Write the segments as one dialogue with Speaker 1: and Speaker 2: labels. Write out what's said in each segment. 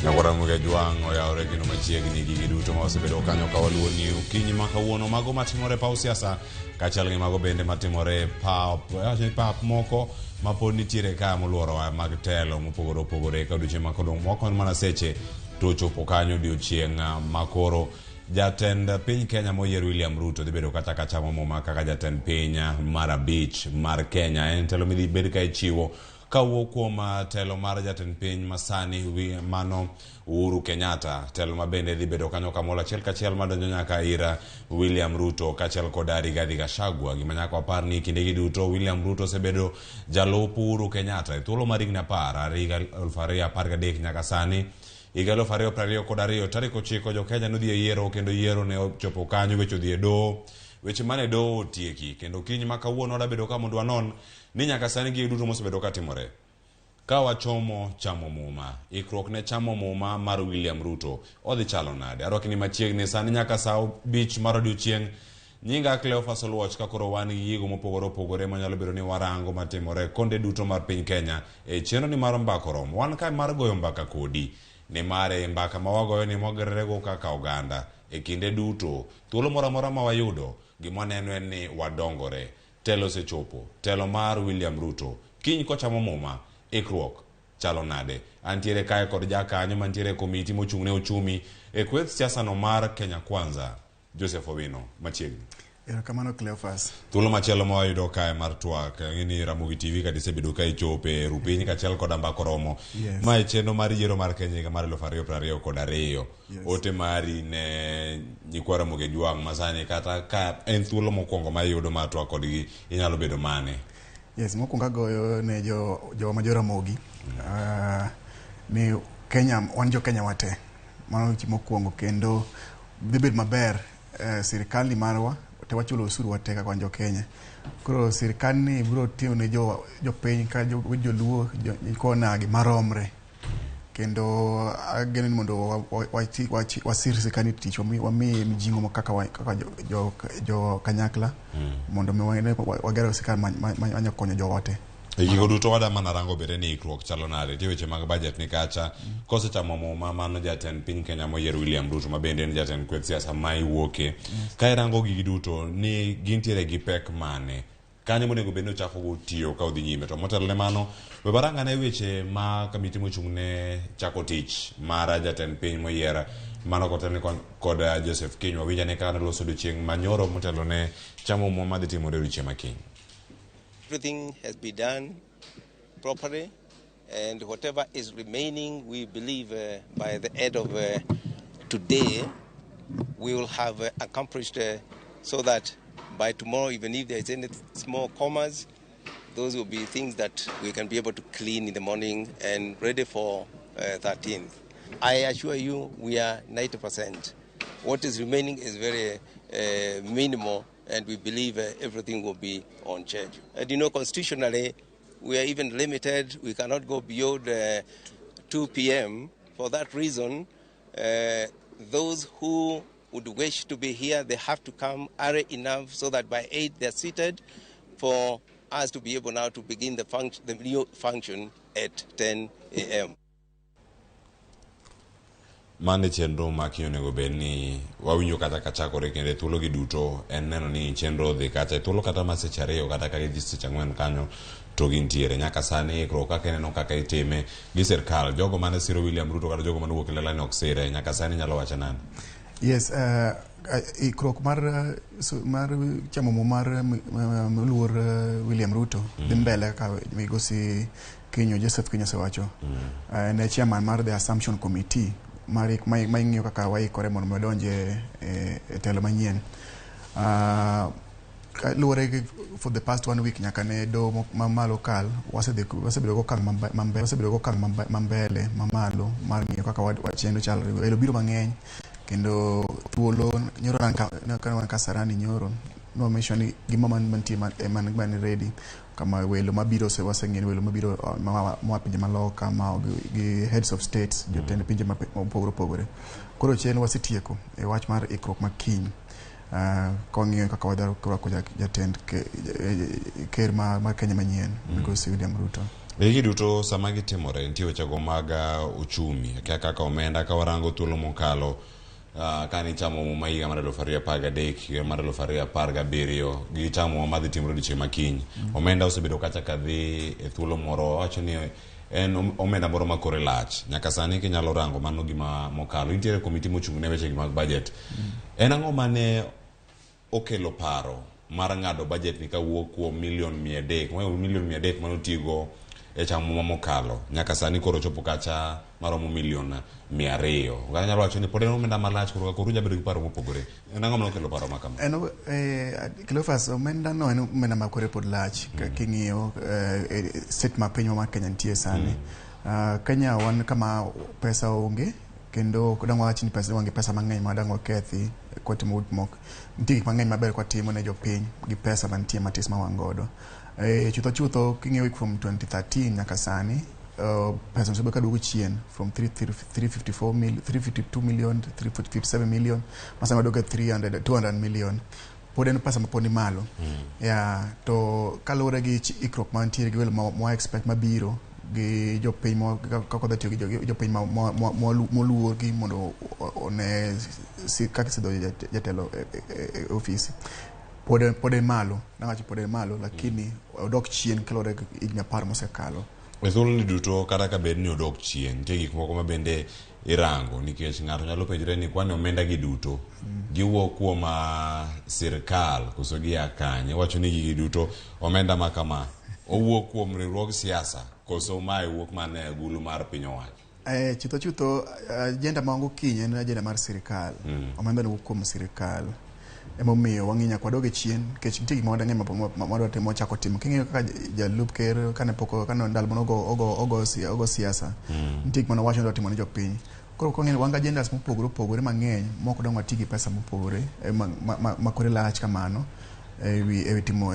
Speaker 1: Agora muge juang oyaore gino machiegni gi duto ma osebedo kanyo ka waluoni okinyi ma kawuono mago matimore pa siasa kaachiel gi mago bende matimore pap moko ma pod nitiere ka moluoro mag telo mopogore opogore ka odiochieng' ma kodong' moko mana seche to chopo kanyo odiochieng' makoro jatend piny Kenya moyier William Ruto dhi bedo kata ka chamo muma kaka jatend piny mar abich mar Kenya. En telo midhi bedo ka ichiwo kawuok kuom telo mar jatend piny masani mano Uhuru Kenyatta, telo ma bende dhi bedo kanyo kamoro achiel kachiel madonjo nyaka ir William Ruto kaachiel kod Rigathi Gachagua. Gima nyaka wapar ni kindegi duto William Ruto osebedo jalup Uhuru Kenyatta e thuolo mar higni 2013 nyaka sani. Higa 2022 tarik 9 jo-Kenya nodhi e yiero kendo yiero ne ochopo kanyo, weche odhi e doho, weche mane doho otieki kendo kiny ma kawuono odabedo ka mondo wanon ni nyaka sani gi duto mosebedo ka timore. Ka wachomo chamo muma, ikruok ne chamo muma mar William Ruto odhi chalo nade? Arwakni machiegni sani nyaka saa 5 mar odiochieng'. Nyinga Cleophas Oluoch ka koro wan gi yigo mopogore opogore manyalo bedo ni warango matimore konde duto mar piny Kenya e chenro ni mar mbaka romo. Wan ka mar goyo mbaka kodi ni mare mbaka ma wagoyo ni mogerrego kaka oganda e kinde duto. Thuolo moro amora ma wayudo gima neno en ni wadongore. Telo sechopo, telo mar William Ruto kiny kochamo muma, ikruok chalo nade? Antiere kae kod jakanyo mantiere komiti mochung'ne uchumi e kweth siasa no mar Kenya Kwanza, Joseph Owino machiegni.
Speaker 2: Kamano Cleophas.
Speaker 1: Thuolo machielo ma wayudo kae mar twak ng'ini Ramogi TV ka disebedo ka ichope rupiny kaachiel kod mbaka romo. Ma e chenro mar yiero mar Kenya higa mar 2022. Ote mari ne nyikwa Ramogi Juang masani kata ka en thuolo mokwongo ma iyudo ma twak kodgi inyalo bedo mane?
Speaker 2: Yes, mokwongo goyo ne jo ma Ramogi. Ni Kenya, wan jo Kenya wate. Mano mokwongo kendo dhi bedo maber sirikal ni marwa te wachulo usuru wate kaka wan jo Kenya. Koro sirikal ni biro timo ne jo piny ka joluo kona gi maromre. Kendo ageno ni mondo wasir sirikal ni tich wami mijingo kaka jo kanyakla mondo wagero sirikal manyo konyo jo wate.
Speaker 1: Higo duto wada mana rango bere ni ikruok chalo nade? Tie weche mag budget ni kacha kose chamo muma mano jatend piny Kenya moyier William Ruto ma bende en jatend kweth siasa ma iwuoke. Ka irango gigi duto ni gintiere gi pek mane? Kanyo monego bende ochako go tiyo ka odhi nyime. To motelo ne mano, we baranga ne weche ma kamiti mochung'ne chako tich mar jatend piny moyier mano kotelne kod Joseph Kiny Wawinja ne ka loso odiochieng' manyoro motelo ne chamo muma madhi timore odiochieng' makiny.
Speaker 3: Everything has been done properly, and whatever is remaining, we believe by the end of today, we will have accomplished so that by tomorrow, even if there is any small commas, those will be things that we can be able to clean in the morning and ready for 13th. I assure you, we are 90%. What is remaining is very minimal, and we believe everything will be on schedule. And you know, constitutionally, we are even limited. We cannot go beyond 2 p.m. For that reason, those who would wish to be here, they have to come early enough so that by 8 they're seated for us to be able now to begin the new function at 10 a.m.
Speaker 1: Mane chenro maki onego bed ni wawinjo kata kachakore kende thuolo gi duto en neno ni chenro dhi kacha thuolo kata ma seche 2 kata ka gi seche 4 kanyo to gintiere nyaka sani ikruok kaka neno kaka itime gi sirkal jogo mane siro William Ruto kata jogo mane wuok lela ni ok sire nyaka sani nyalo wacho nani?
Speaker 2: Yes, ikruok mar chamo muma mar moluor William Ruto dhi mbele ka migosi Joseph Kiny osewacho. Ne chairman mar the Assumption Committee maing'iyo kaka waikore mondo madonje e telo manyien. Luore for the past 1 week nyaka ne do mamalo kal wasebedo go kang mambele mamalo mar ng'iyo kaka wachendo chal welo biro mang'eny kendo thuolo nyoro kan Kasarani nyoro no mention ni gima mantie man ready kama welo mabiro waseng'eni welo mabiro ma pinje maloka ma gi heads of states jotend pinje mopogore opogore. Koro chen wasetieko e wach mar ikruok makiny kong'iyo kaka wadaro ko jatend ker mar Kenya manyien migosi William Ruto.
Speaker 1: Egi duto sama gitimore nitie wechego mag uchumi kaka omenda ka warango thuolo mokalo kani chamo muma higa mar 2013 higa mar 2017 gichamo madhi timore odiechieng' makiny omenda osebedo kacha kadhi e thuolo moro wacho ni en omenda moro makore lach nyaka sani kinyalo rango mano gima mokalo nitiere komiti mochung' ne weche mag budget en ang'o mane okelo paro mar ng'ado budget ni kawuok kuom $300,000 $300,000 manotigo e chamo mokalo nyaka sani koro chopo kacha maromo $200,000 nyalo wacho ni pod en omenda malach koro jabedo gi paro mopogore en ang'o mane okelo paro makama
Speaker 2: Cleophas omenda no en omenda makore pod lach king'iyo state ma piny mar Kenya nitie sani Kenya wan kama pesa onge kendo dang' wawach ni pesa wange pesa mang'eny ma dang' wakethi kwatimo gik moko nitie gik mang'eny maber kwatimo ne jopiny gi pesa mantie matis ma wan godo chutho king'iyo from 2013 nyaka sani pesa osebedo ka duogo chien from 352 million 357 million masama dogo 200 million pod en pesa mapod ni malo to kaluwore gi ikruok mantiere gi welo ma expect mabiro gi jopiny kako dhi tiyo gi jopiny moluorgi mondo one kaka isidho jatelo ofisi pod en malo nawacho pod en malo lakini odok chien kaluwore gi higni 10 mosekalo
Speaker 1: e thuolo ni duto kata ka bed ni odok chien nitie gik moko ma bende irango nikech ng'ato nyalo penjore ni kwani omenda gi duto giwuok kuom sirkal koso gia kanye wacho ni gigi duto omenda ma kama owuok kuom riwruog siasa koso mae wuok mane agulu mar piny owacho
Speaker 2: chutho agenda ma wango kiny en agenda mar sirkal omenda no wuok kuom sirkal emomiyo wang'inya kwadoge chien nikech nitie gik mang'eny madwa timo chako timo king'iyo kaka jalup ker kane ndalo mano ogo siasa nitie gik manowacho ni dwa timo ne jopiny koro kong'eyo wanga agendas mopogore opogore mang'eny moko dang' wati gi pesa mopogore makore lach kamano ewi timo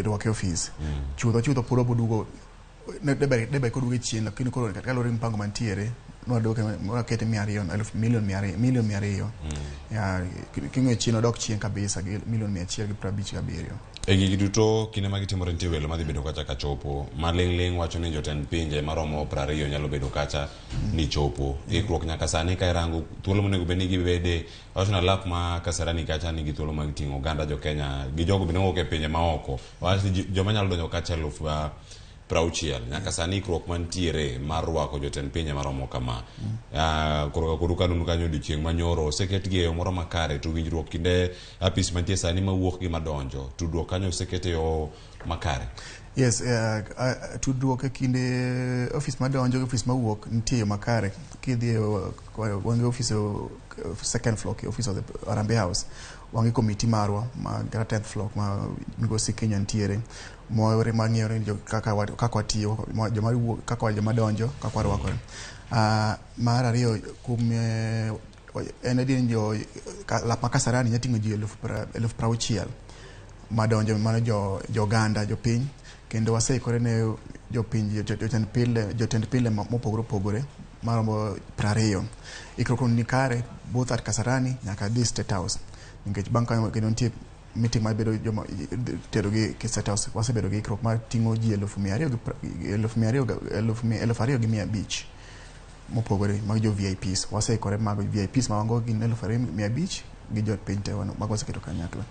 Speaker 2: rwake ofis chutho pod obodugo debe kodugo chien lakini koro kalore mpango mantiere wakete million 200 king'e chien odok chien kabisa gi $157 million
Speaker 1: e gigi duto kinde ma gitimore nitie welo madhi bedo kacha ka chopo maling' wacho ni jotend pinje maromo 20 nyalo bedo kacha ni chopo ikruok nyaka sani ka irango thuolo monego bed ni gibede wacho na lap ma Kasarani kacha nigi thuolo mag ting'o oganda jo Kenya gi jogo bende mowuok e pinje maoko wacho joma nyalo donjo kacha 60,000 nyaka sani ikruok mantiere mar rwako jotend pinje maromo kama koro kanunu kanyo odiechieng' manyoro oseket gi e yo moro makare to winjruok kinde apis mantie sani mawuok gi madonjo tudruok kanyo oseket e yo makare
Speaker 2: yes tudruok e kinde ofis madonjo gi ofis mawuok nitie yo makare kidhi wange ofis second floor office of the Harambee House wange komiti marwa ma 10th floor ma Migosi Kenya ntiere moore mang'iyore kaka watiyo kaka joma donjo kaka warwakore mar ariyo kum en adin jo lap ma Kasarani nyating'o ji 60,000 madonjo mano jo Uganda jopiny kendo waseikore ne jopiny jotend pile mopogore opogore maromo 20 ikruok ni kare both at Kasarani nyaka dhi State House nikech bang' ka kendo nitie meeting ma bedo joma tero gi State House wasebedo gi ikruok mar ting'o ji 200,500 mopogore mag jo VIPs waseikore mag VIPs ma wango gin 2,500 gi jopiny te mago waseketo kanyakla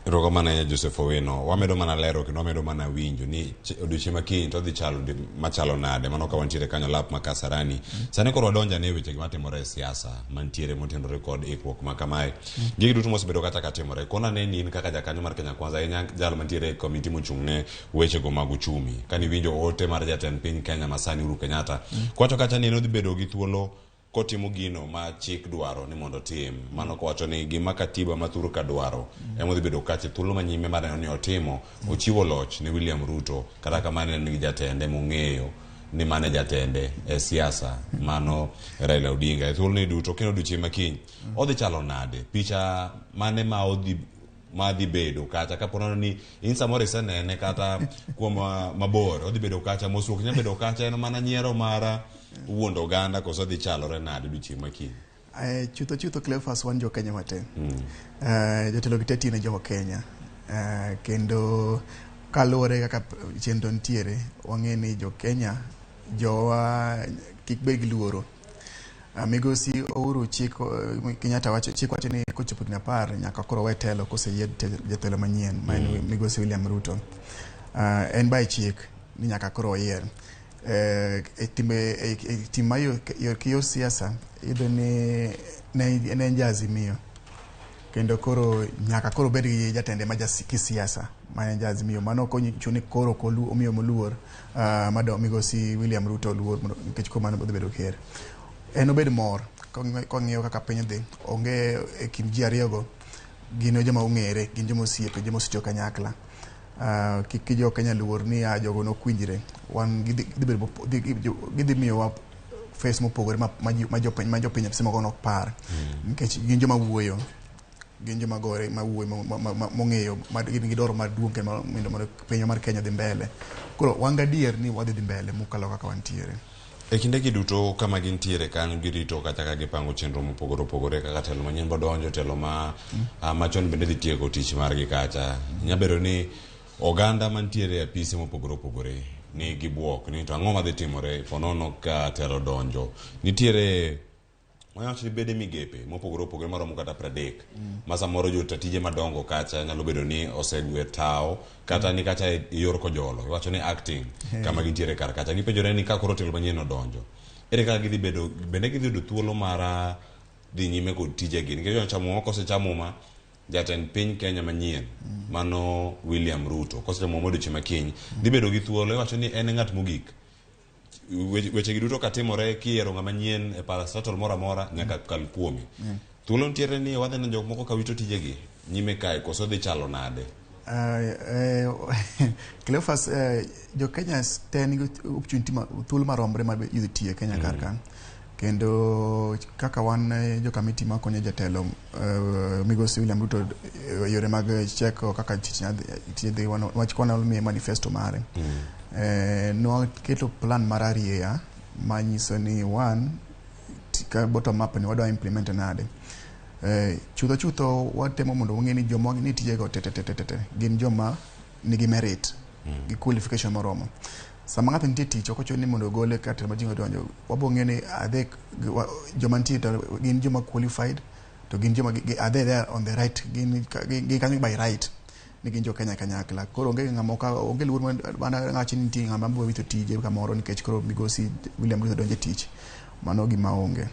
Speaker 1: Rogo mana Joseph Owino wamedo mana lero kendo wamedo mana winjo ni odiochieng' makiny to dhi chalo machalo nade mano ka wantiere kanyo lap ma Kasarani sani koro wadonja ne weche gimatimore e siasa mantiere motenore kod ikruok ma kamae gigi duto mosebedo kata katimore kona ne ni kaka jakanyo mar Kenya Kwanza en jalo mantiere e komiti mochung' ne weche go mag uchumi kani winjo ote mar jatend piny Kenya Masani Uhuru Kenyatta kwacho kacha ni dhi bedo gi thuolo kotimo gino ma chik dwaro ni mondo tim mano ko wacho ni gima katiba mathuru ka dwaro emodhi bedo kache thuolo manyime mar neno ni otimo ochiwo loch ne William Ruto kata kamane ni jatende mong'eyo ni mane jatende e siasa mano Raila Odinga e thuolo ni duto kendo odiochieng' makiny odhi chalo nade picha mane ma odhi bedo kacha kapono ni in samoro isenene kata kuom mabor odhi bedo kacha mosruok nya bedo kacha en mana nyiero mara wuond oganda koso dhi chalore nade odiochieng' makiny
Speaker 2: chutho Cleophas wan jo Kenya mate jotelo gi teti ne jo Kenya kendo kaluwore kaka chenro ntiere, wang'e ni jo Kenya jowa kik bed gi luoro. Migosi Uhuru Kenyatta wacho chik wacho ni kochopo higni 10 nyaka koro we telo koseyier jatelo manyien ma en Migosi William Ruto. En by chik ni nyaka koro oyier. Tim ma yor siasa iyudo ni ne en Azimio, kendo koro nyaka koro bed gi jatende ma kisiasa ma en Azimio. Mano chuni koro omiyo moluor mado Migosi William Ruto luor nikech ko mano bedo ker. En obed mor kong'iyo kaka piny dhi, onge e kind ji ariyogo gin joma ong'ere, gin joma osiepe, joma osetiyo kanyakla. Kik jo Kenya luor ni jogo nokwinjre, wan gidhi miyowa face mopogore ma jopiny semoko nok par, nikech gin joma wuoyo, gin joma gore mawuoyo mong'eyo gin gi dwaro maduong' kendo mondo piny mar Kenya dhi mbele. Koro wan gadier ni wadhi dhi mbele mokalo kaka wantiere.
Speaker 1: E kinde gi duto kama gintiere kanyo girito kata ka gipango chenro mopogore opogore kaka telo manyien bodonjo, telo machon bende dhi tieko tich margi kacha. Nyabedo ni oganda mantiere e apise mopogore opogore ni gibuok ni to ang'o madhi timore ponono ka telo donjo. Nitiere wacho bede migepe mopogore opogore maromo kata 30 ma samoro jotatije madongo kacha nyalo bedo ni osegwe tao kata ni kacha yor kojolo, wacho ni acting kama gintiere kar kacha. Gipenjore ni ka koro telo manyien odonjo, ere kaka gidhi bedo, bende gidhi yudo thuolo mara dhi nyime kod tijegi, nikech chamo kosechamo ma jatend piny Kenya manyien mano William Ruto kosechamo odiochieng' makiny dhi bedo gi thuolo. Wacho ni en ng'at mogik, weche giduto katimore kiero ng'ama nyien e parastatal mora mora nyaka kal kuomi. Thuolo ntiere ni wadhi na jok moko kawito tijegi nyime kae koso dhi chalo nade?
Speaker 2: Cleophas, jo Kenya te nigi opportunity thuolo maromre mar yudo tiyo Kenya kar kan, kendo kaka wan jo kamiti ma konyo jatelo Migosi William Ruto yore mag cheko kaka tich dhi wach kona miye manifesto mare. Keto plan mar arieya manyiso ni one ka bottom up ni wadwa implement nade. Chutho watemo mondo wang'e ni joma ni tijego tete gin joma nigi merit gi qualification moromo. Sama ng'ato nitie tich ok ochuno ni mondo ogole kata ma jingo donjo, wabo ng'e ni joma nitie gin joma qualified to gin joma are they on the right, gin kanyo by right ni gin jo Kenya kanyakla. Koro onge ng'ama onge luor mana ng'achi nitie ng'ama biro wito tije kamoro nikech koro Migosi William Ruto donje tich, mano gima onge.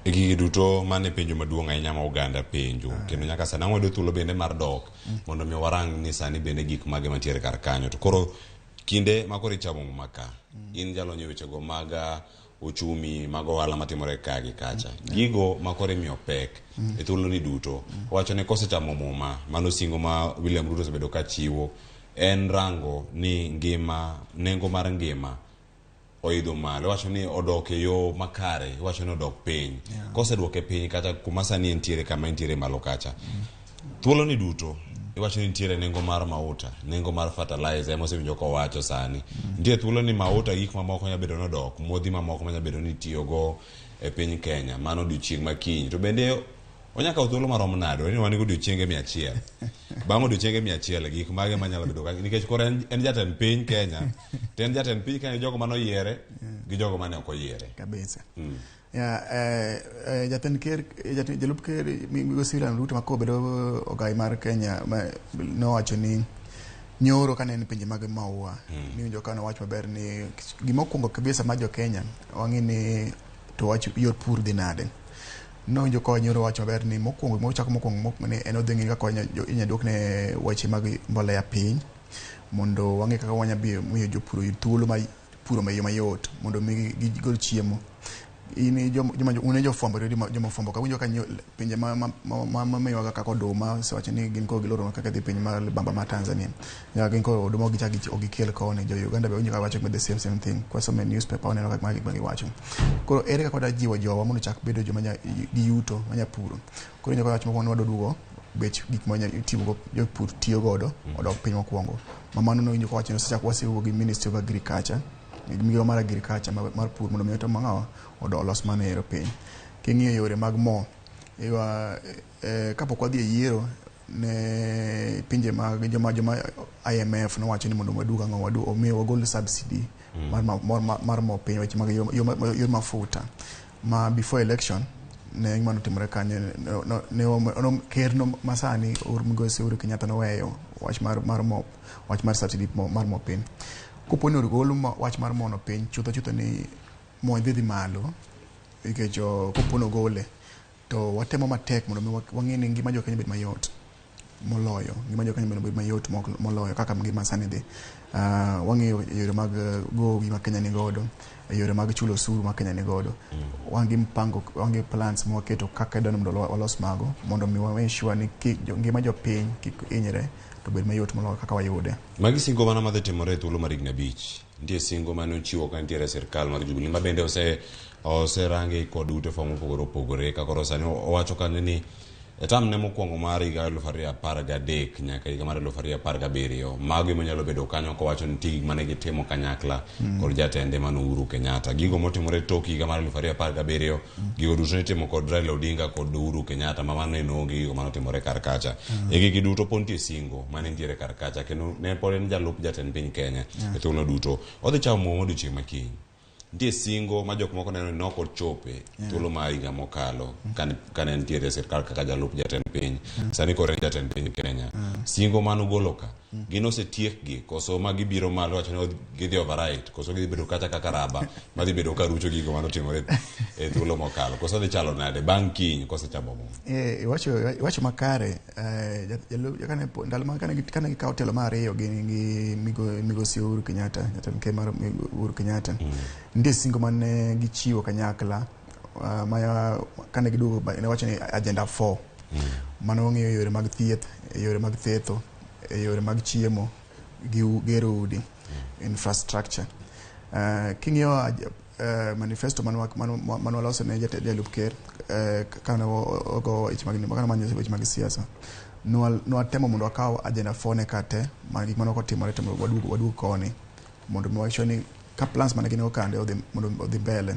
Speaker 1: E gigi duto mane penjo maduong' ahinya ma oganda penjo, kendo nyaka sani wayudo thuolo bende mar dok mondo mi warang ni sani bende gik mage mantiere kar kanyo. To koro kinde ma koro ichamo maka, in jalony e wechego mag uchumi mag ohala matimore ka gi kacha, gigo ma koro imiyo pek e thuolo ni duto, wacho ni kosechamo muma mano singo ma William Ruto osebedo ka chiwo en rango ni nengo mar ngima oidho malo. Wacho ni odok e yo makare, wacho ni odok piny. Kosedwoke piny kata kuma sani entiere kama entiere malo kacha, thuolo ni duto iwacho ni nitiere nengo mar mauta, nengo mar fertilizer ema osewinjo ko wacho sani. Nitiere thuolo ni mauta gik mamoko nya bedo nodok, modhi mamoko nya bedo ni tiyogo e piny Kenya mano odiochieng' makiny. To bende onyaka thuolo marom nado ni wan go odiochienge 100 bang' odiochienge 100 gik mage manyalo bedo nikech koro en jatend piny Kenya to en jatend piny Kenya jogo mano yiere gi jogo mane ok oyiere
Speaker 2: kabisa. Jatend ker jalup ker Migosi William Ruto mako bedo ogai mar Kenya nowacho ni nyoro kane en pinje mag maua ni jo kana wacho maber ni gimokwongo kabisa ma jo Kenya wang'e ni to wacho yor pur dhi nade. No jo ko nyoro wacho maber ni mokwongo ni en odhi ng'i kaka inya dwokne weche mag mbolea piny mondo wang'e kaka wanya miyo jopur thuolo ma puro mayot mondo gigol chiemo. Ini joma fwambo joma fwambo ka winjo ka pinje ma miyo kaka oduma sewacho ni gin ko giloro kaka dhi piny mar bamba ma Tanzania ya gin ko oduma ogikel kone jo Uganda be winjo ka wacho the same thing kwa some newspaper oneno kaka magi wacho. Koro ere kaka da jiwo jowa mondo chak bedo joma gi yuto manya puro. Koro nyaka wacho mokwongo wado dugo bech gik manya itimo jo pur tiyo godo odok piny mokwongo. Mamano no winjo ka wacho no sechak wasiwo gi Ministry of Agriculture migawo mar agriculture mar pur mondo miyo to mangawa odos manero piny. King'iyo yore mag mo kapok wadhi e yiero ne pinje mag joma IMF nowacho ni mondo waduga ngo omiyo wagol subsidy mar mo piny weche mag yor mafuta ma before election ne ng'ano timore kanye ne ker no masani Migosi Uhuru Kenyatta noweyo wach mar subsidy mar mo piny koponi ogol wach mar mo no piny chutho ni mo dhi malo nikech koponi ogole to watemo matek mondo wang'e ni ngima jo-Kenya bed mayot moloyo ngima jo-Kenya bed mayot moloyo kaka ngima sani dhi wang'eyo yore mag gowi ma Kenya ni godo yore mag chulo osuru ma Kenya ni godo wangi plans mo keto kaka dano mondo walos mago mondo mi wa ensure ni ngima jopiny kik hinyre to bed mayot moloyo kaka wayude
Speaker 1: magi singo mana madhi timore thuolo mar higni 5 nitie singo mane ochiwo ka nitiere sirkal mar Jubilee ma bende oserange kod ute fwambo mopogore opogore ka koro sani owacho kanyo ni etam ne mokwongo mar higa 2013 nyaka higa mar 2017 mago manyalo bedo kanyo kowacho ni tig mane gitimo kanyakla kod jatende man Uhuru Kenyatta gigo motimore tok higa mar 2017 gigo duto nitimo kod Raila Odinga kod Uhuru Kenyatta ma mano eno gigo manotimore kar kacha gigi duto pontie singo mane nitiere kar kacha kendo ne pod en jalup jatend piny Kenya e thuolo duto odhi chamo mo odiochieng' makiny nitie singo ma jok moko neno ni nok ochope thuolo mar higa mokalo kane nitiere sirkal kaka jalup jatend piny sani koro en jatend piny Kenya singo manogolo ka gin osetiekgi koso ma gibiro malo wacho ni gidhi override koso gidhi bedo kacha kaka raba madhi bedo ka rucho gigo manotimore e thuolo mokalo koso dhi chalo nade bang' kiny kosechamo mo
Speaker 2: iwacho makare ndalo ma kane gikawo telo mar ariyo gi Migosi Uhuru Kenyatta jatend piny mar Uhuru Kenyatta nitie singo mane gichiwo kanyakla ma kane giduogo ne wacho ni agenda 4 mano ng'iyo yore mag thieth yore mag thetho yore mag chiemo gi gero udi infrastructure king'iyo manifesto mano loso ne jalup ker kana ogo weche mag siasa nwatemo mondo wakaw agenda 4 ne kate ma gik manoko timore to waduog koni mondo miwacho ni ka plans mane gin okande mondo odhi mbele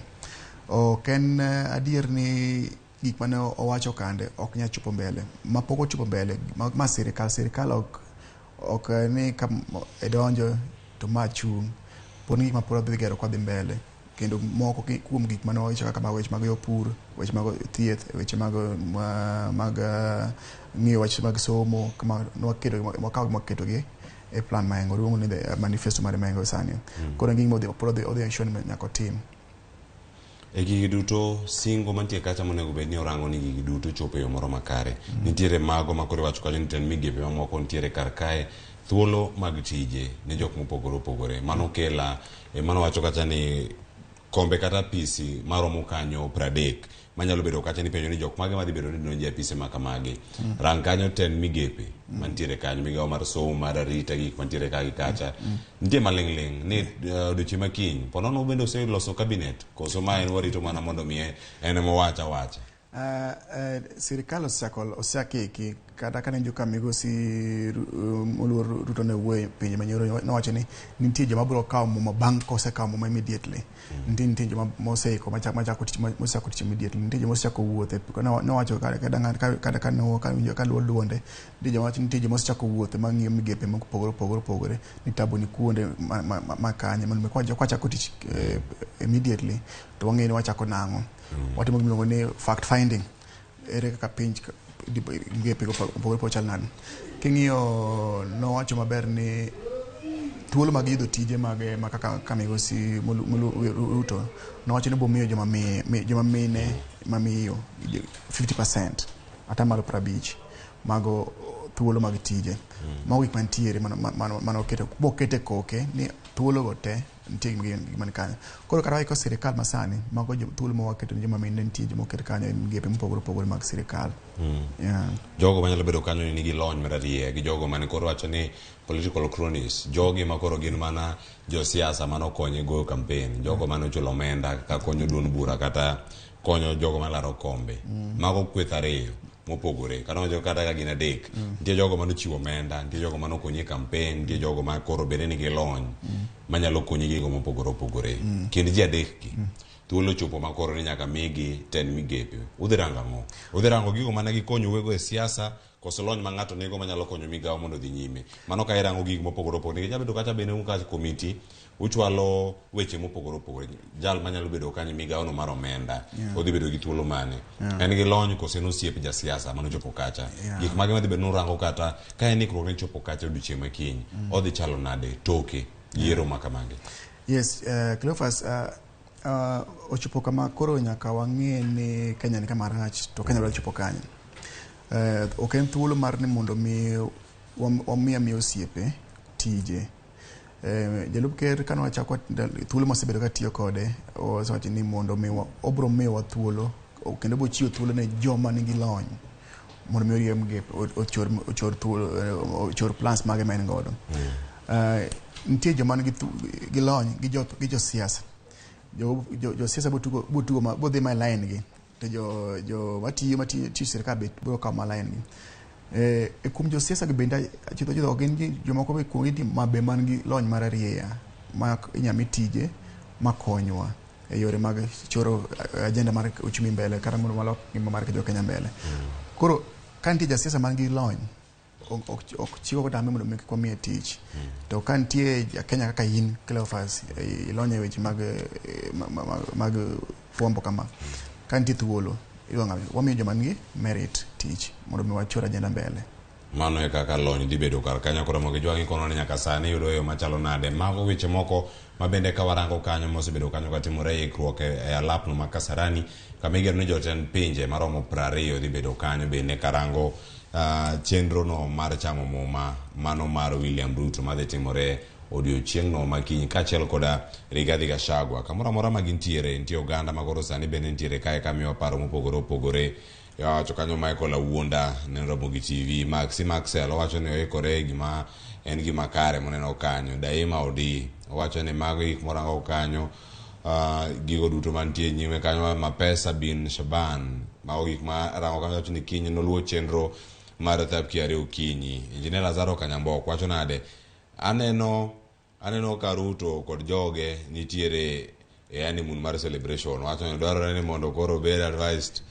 Speaker 2: ok en adier ni gik mane owacho kande ok nya chopo mbele ma pok ochopo mbele ma sirikal ok ni ka edonjo to ma chung poni gik ma poro dhi gero kwa dhi mbele kendo moko kuom gik mane owacho kaka ma weche mag yopur weche mag thieth weche mag ng'iyo weche mag somo kama nwaketo gi e plan maengo ruongo ni manifesto mar maengo sani koro nging modhi odhi ensure ni nyako tim
Speaker 1: e gigi duto singo mantie kacha monego bed ni orango ni gigi duto chopo yo moro makare nitiere mago ma koro wacho kanyo ni ten migepe mamoko nitiere kar kae thuolo mag tije ne jok mopogore opogore mano kela mano wacho kacha ni kombe kata pisi maromo kanyo 30 manyalo bedo kacha ni penjo ni jok mage madhi bedo ni donje pise makamage rang kanyo ten migepe mantiere kanyo migawo mar somo mar arita gik mantiere kagi kacha nitie maling'ling ni odiochieng' makiny ponono bende oseloso cabinet koso ma en warito mana mondo miye en mowacha
Speaker 2: sirikal osiakiki kata kane joka Migosi Oluor Ruto ne wuoyo pinje manyoro nowacho ni nitie joma biro kawo muma bang' kosekawo muma immediately nitie joma moseiko machako tich immediately nitie joma osechako wuothe nowacho kata ka luwo duonde nitie joma wacho nitie joma osechako wuothe mang'iyo migepe mopogore ni tabu ni kuonde makanye mondo kwachako tich immediately to wang'e ni wachako nang'o watimo gimiluongo ni fact finding ere kaka pinch migepe opogore chal nade king'iyo nowacho maber ni thuolo mag yudo tije mag kaka Migosi Ruto nowacho ni bomiyo joma mine mamiyo 50% atamalo 50 mago thuolo mag tije mago gik mantiere mano okete koke ni thuolo go te nitie gik man kanyo koro kata iko sirikal masani mago thuolo ma waketo ni joma mine nitie joma oket kanyo migepe mopogore opogore mag sirikal
Speaker 1: jogo manyalo bedo kanyo ni nigi lony mararieya gi jogo mane koro wacho ni political cronies jogi ma koro gin mana josiasa manokonye goyo campaign jogo mane ochulo omenda ka konyo duond bura kata konyo jogo malaro kombe mago kweth ariyo mopogore kata ka gin adek nitie jogo manochiwo omenda nitie jogo manokonye campaign nitie jogo ma koro bende nigi lony manyalo konye gigo mopogore opogore kind ji adek gi thuolo chopo makoro ni nyaka migi ten migepe udhi rango gigo mane gikonyo wego e siasa koso lony ma ng'ato nigo manyalo konyo migawo mondo dhi nyime. Mano ka irango gik mopogore opogore, nikech abedo kacha bende ka komiti uchwalo weche mopogore opogore. Jal manyalo bedo kanyo migawo no mar omenda odhi bedo gi thuolo mane, en gi lony kose nosiep jasiasa mano chopo kacha, gik mage madhi bedo norango kata ka en ikruok ne chopo kacha odiochieng' makiny odhi chalo nade toke yiero makamagi.
Speaker 2: Yes, Cleophas, ochopo kama koro nyaka wang'e ni Kenya ni kama rach to Kenya biro chopo kanyo. Ok en thuolo mar ni mondo mi wamiya osiepe tije. Jalup Ker kano wachako thuolo mosebedo ka tiyo kode osewacho ni mondo mi obro miwa thuolo kendo bo chiwo thuolo ne joma nigi lony mondo mi oriemgi ochor plans mage ma en godo. Nitie joma nigi lony gi jo siasa. Jo siasa bo dhi ma line gi to jo matiyo sirkal bet biro kawo ma line gi. Kum jo siasa gi bende chito gin jomoko be kuongi mabe man gi lony mar arieya ma inyami tije makonywa e yore mag choro agenda mar uchumi mbele kata mondo malo ngima mar jo Kenya mbele. Koro ka nitie ja siasa man gi lony ok chiwo ko dame mondo mi ko miye tich, to ka nitie ja Kenya kaka in Cleophas ilonye e weche mag fwambo kama, ka nitie thuolo wamiyo joma nigi merit tich mondo mi wachor agenda mbele.
Speaker 1: Mano e kaka lony dhi bedo kar kanyo koro mogi jwangi kono nyaka sani yudo yo machalo nade. Mago weche moko mabende ka warango kanyo mosebedo kanyo katimore ikruok e alapno ma Kasarani kama igero ni jotend pinje maromo 20 dhi bedo kanyo bende karango chenro no mar chamo muma mano mar William Ruto madhi timore odiochieng' no makiny kachiel koda Rigathi Gachagua. Kamoro amora ma gintiere nitie oganda magoro sani bende nitiere kae kamiyo paro mopogore opogore. To kanyo Michael Awuonda ne Ramogi TV, Maxwell owacho ni oikore gima en gima kare moneno kanyo. Daima Odi owacho ni mago gik morango kanyo gigo duto mantie nyime kanyo. Mapesa bin Shaban mago gik marango kanyo wacho ni kiny noluwo chenro mar Thapkiare okinyi. Injinia Lazaro Kanyambok wacho nade aneno ka Ruto kod joge nitiere e honeymoon mar celebration. Wacho ni dwarore ni mondo koro bed advised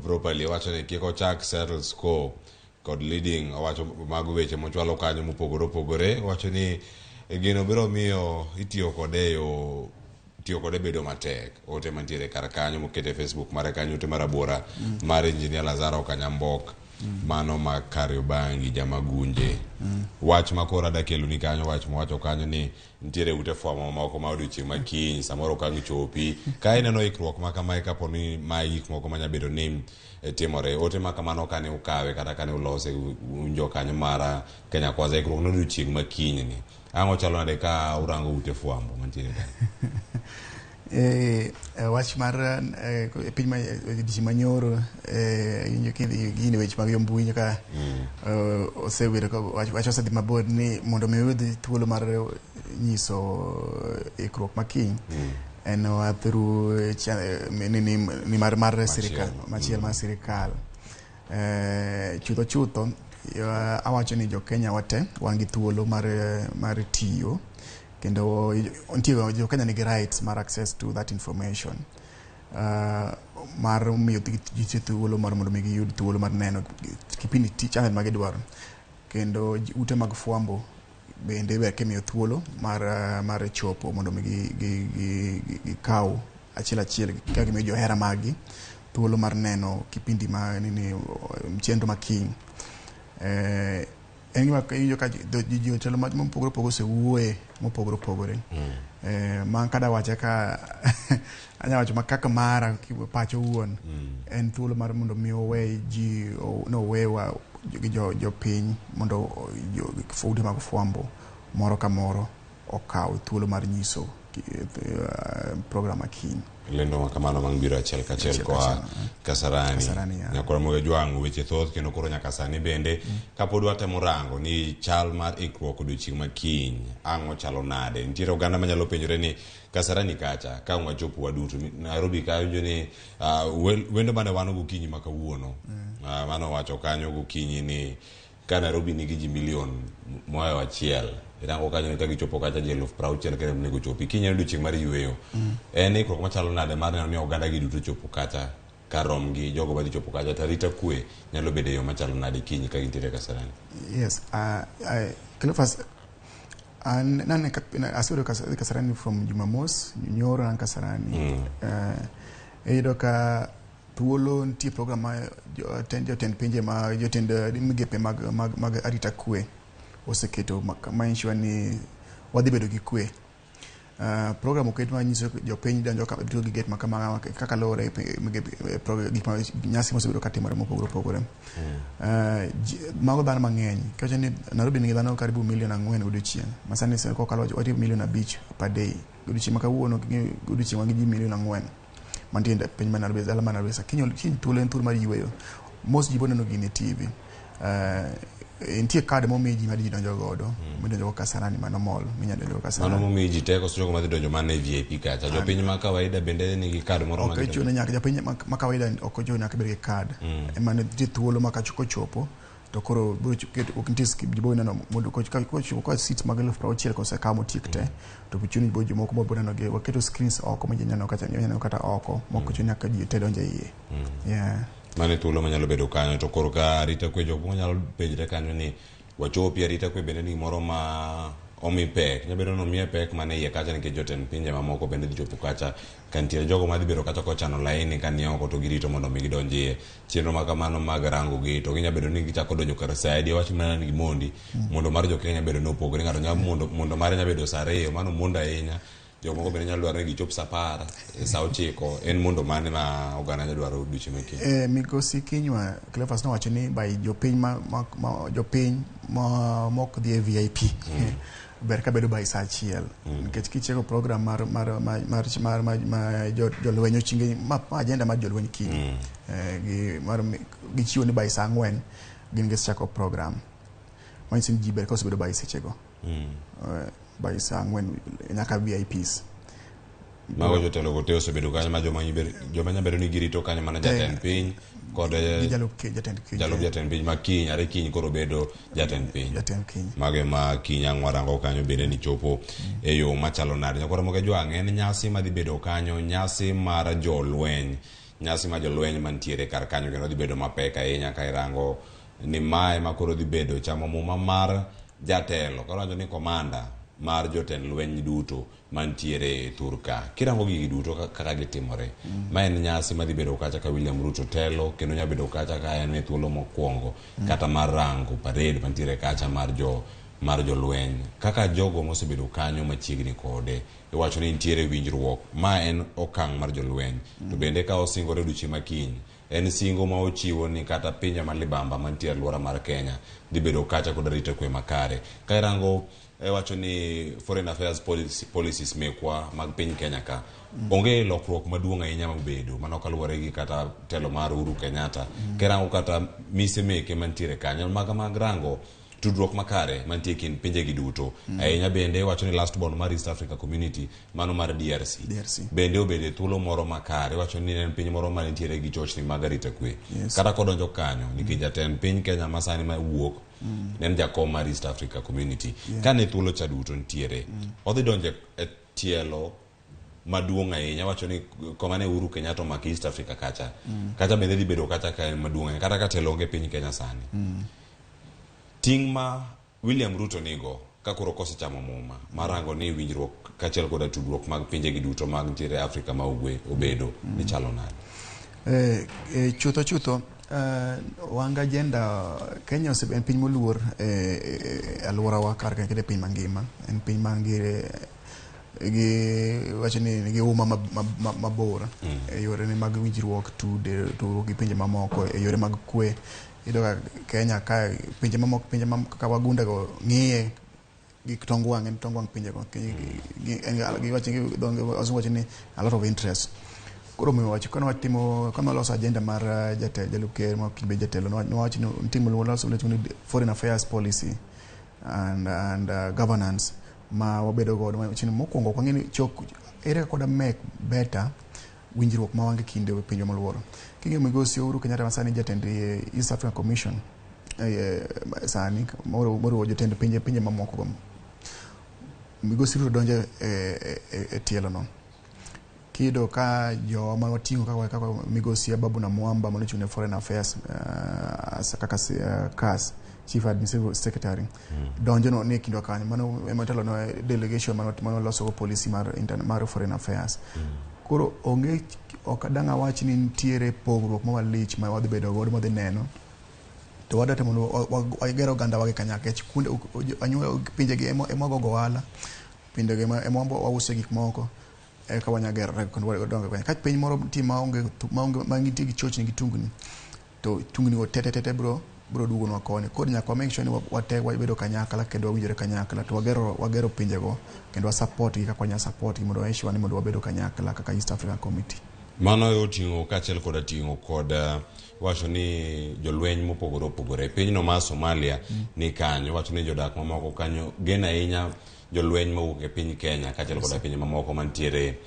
Speaker 1: properly. Wacho ni kiko chak settle score kod leading. Wacho mago weche mochwalo kanyo mopogore opogore. Wacho ni gino biro miyo itiyo kode bedo matek. Ote mantiere kar kanyo mokete Facebook mare kanyo ote marabora mar Injinia Lazaro Kanyambok mano ma Kariobangi Jamagunje. Wach makora da kelo ni kanyo wach mowacho kanyo ni nitiere ute fwamo moko ma odiochieng' makiny samoro ka gichopi ka ineno ikruok ma kamae kapo ni ma gik moko manya bedo ni timore. Ote ma kamano kane ukawe kata kane ulose unjo kanyo mara Kenya Kwanza ikruok no odiochieng' makiny ni ang'o chalo nade ka urango ute fwambo mantiere kanyo?
Speaker 2: Wach mar piny ma dichi manyoro gine weche mag yombui ka osebedo wach osedhi mabor ni mondo mi oyud thuolo mar nyiso ikruok makiny en through ni mar sirikal machiel mar sirikal. Chutho awacho ni jo Kenya wate wan gi thuolo mar tiyo kendo ontiego jo Kenya nigi rights mar access to that information, mar miyo ji thuolo mar mondo mi giyud thuolo mar neno kipindi channel ma gidwaro, kendo ute mag fwambo bende ber kemiyo thuolo mar chopo mondo mi gikaw achiel ka gimiyo johera magi thuolo mar neno kipindi ma chenro makiny. En gima yo ka ji telo mopogore opogore osewuoye mopogore opogore. Man kada wacha ka anya wacho makaka mara pacho wuon en thuolo mar mondo mi owe ji no wewa jo piny mondo ute mag fwambo moro ka moro okaw thuolo mar nyiso program makiny.
Speaker 1: Lendo makamano mangbiro achiel kachiel kwa Kasarani nyakora moge jwangu weche thoth kendo koro nyaka sani bende kapod watemo rango ni chal mar ikruok odiochieng' makiny ang'o chalo nade. Nitiere oganda manyalo penjore ni Kasarani kacha ka wachopo waduto Nairobi kanyo ni wendo mane wan gokinyi ma kawuono mano wacho kanyo gokinyi ni ka Nairobi nigi ji milion moyo achiel irango kanyo ni ka gichopo kacha ji 60,000 kene nego chopi kinyi odiochieng' mar yweyo. En ikruok machalo nade mar neno ni oganda gi duto chopo kacha karom gi jogo madhi chopo kacha tarita kwe nyalo bedo yo machalo nadi kiny ka gintiere Kasarani.
Speaker 2: Yes, Cleophas, nane asudo Kasarani from Jumamos, nyoro nan Kasarani. Eido ka thuolo nitie program ma jotend pinje ma jotend migepe mag arita kwe oseketo ma ensure ni wadhi bedo gi kwe. Program oket ma nyiso jopiny donjo ka gi get ma kaka lore gik ma nyasi mosebedo katimore mopogore opogore. Mago dhano mang'eny kacha ni Nairobi nigi dhano karibu 4 million odiochieng', masani se kokalo wati 5 million per day odiochieng' ma kawuono odiochieng' ma gi 1 million mantiende piny ma Nairobi alama Nairobi kinyo thuolo en thuolo mar yweyo most ji boneno gini TV. Intie card mo meji ma di donjo godo midonjo Kasarani mano mall minya donjo Kasarani
Speaker 1: mano mo meji teko sojo ma donjo mane VIP kacha jopiny ma kawaida bende nigi card moro ma
Speaker 2: okay nyaka jopiny ma kawaida ok ojo nyaka bed gi card mane di thuolo ma kachuko chopo to koro bro okintis jibo neno mondo ko seats mag 60,000 kose kamo tikte to pichuni bojo moko bo neno ge waketo screens oko ma nyano kata oko moko chunya ka ji te donjo iye. Yeah.
Speaker 1: Mane thuolo manyalo bedo kanyo to koro ka arita kwe jogo manyalo pejre kanyo ni wachopi arita kwe bende ni moro ma omi pek nyabedo no mie pek mane iye kacha nikech jotend pinje mamoko bende dhi chopo kacha kantiere jogo madhi bedo kacha kochano laini kanioko to girito mondo mi gidonjie chenro ma kamano mag rango gi to ginyabedo ni gichako donjo kar saidi wach mana ni mondi mondo mar jo Kenya bedo no pogore ng'ato nyalo mondo mare nyabedo saa 2 mano mondo ahinya jogo moko bende nyalo dwaro ni gichop saa 10 saa 9 en mondo mane ma oganda nyalo dwaro duche meke
Speaker 2: migosi Kinyua Cleophas nowacho ni by jopiny jopiny mok dhi VIP ber ka bedo by saa 1 nikech kicheko program mar jolweny ochinge ma agenda mar jolweny kiny gichiwo ni by saa 4 gin gichako program manyiso ji ber ka osebedo by sechego by saa 4 nyaka VIPs
Speaker 1: mago jotelo go te osebedo kanyo ma joma nyabedo ni girito kanyo mana jatend piny kod jatend piny ma kiny are kiny koro bedo jatend piny mage ma kiny ang'warango kanyo bende ni chopo e yo machalo nade nyakora moke jwang' en nyasi madhi bedo kanyo nyasi mar jolweny nyasi ma jolweny mantiere kar kanyo kendo dhi bedo mapek ahinya ka irango ni mae ma koro dhi bedo chamo muma mar jatelo koro wacho ni komanda mar jotend lweny duto mantiere Thurka kirango gigi duto kaka gitimore ma en nyasi madhi bedo kacha ka William Ruto telo kendo nya bedo kacha ka en thuolo mokwongo kata mar rango parade mantiere kacha mar jolweny kaka jogo mosebedo kanyo machiegni kode iwacho ni nitiere winjruok ma en okang' mar jolweny to bende ka osingore duche makiny en singo ma ochiwo ni kata pinje malibamba mantiere alwora mar Kenya dhi bedo kacha kod rito kwe makare ka irango wacho ni foreign affairs policies mekwa mag piny Kenya ka onge lokruok maduong' ahinya mabedo mano kaluwore gi kata telo mar Uhuru Kenyatta kerango kata mise meke mantiere kanyo mag rango tudruok makare mantie kin pinje gi duto ahinya bende wacho ni last born mar East Africa Community mano mar DRC bende obede thuolo moro makare wacho ni en piny moro manitiere gi chochni mag arita kwe kata kodonjo kanyo nikech jatend piny Kenya masani ma wuok nen jakom mar East Africa Community kane thuolo cha duto nitiere odhi donjo e tielo maduong' ahinya wacho ni komane Uhuru Kenyatta omako East Africa kacha bende dhi bedo kacha ka en maduong' kata ka telo onge piny Kenya sani ting' ma William Ruto nigo ka koro kosechamo muma marango ni winjruok kachiel koda tudruok mag pinje gi duto mag ntiere Afrika ma ugwe obedo ni chalo nade
Speaker 2: chutho wanga agenda Kenya en piny moluor alworawa kar kende piny mangima en piny mangire gi wacho ni gi uma mabor e yore ne mag winjruok tudruok gi pinje mamoko e yore mag kwe idoga Kenya ka pinje mamoko ka wagunda go ng'iye gi tongwang' pinje go gi wacho ni a lot of interest koro mi wacho kono watimo kono loso agenda mar jalup ker ma kibe jatelo no wacho ni timo loso foreign affairs policy and governance ma wabedo godo ma chini mokwongo kwa ng'eni chok ere koda make better winjruok ma wange kinde pinje moluoro kinge migosi Uhuru Kenyatta masani jatend East African Commission sani moro jatend pinje mamoko migosi Ruto donje e tielo no kido ka jo ma watingo kaka migosi Ababu na Mwamba manochune foreign affairs kaka CAS chief administrative secretary donjo no ne kindo kanyo mano ematalo no delegation mano loso policy mar foreign affairs koro onge okadanga wach ni ntiere pogruok mawalich ma wadhi bedo godo madhi neno to wadate mondo wagero ganda wage kanyaka kunde anyuola pinje gi emo go wala pinje gi emo wause gik moko ka wanyagero kondo wadongo ka piny moro tima onge mangiti gi chochni gi tungni to tungni go tete bro dugo no kone kod nyaka make sure ni wabedo kanyakla kendo wawinjore kanyakla to wagero pinje go kendo support gi kaka nya support gi mondo waisho ni mondo wabedo kanyakla kaka East African Committee
Speaker 1: mano yotingo kachel koda tingo koda wacho ni jolweny mopogore pinyno ma Somalia ni kanyo wacho ni jodak mamoko kanyo gena ahinya jolweny mawuok e piny Kenya kachel koda pinje mamoko mantiere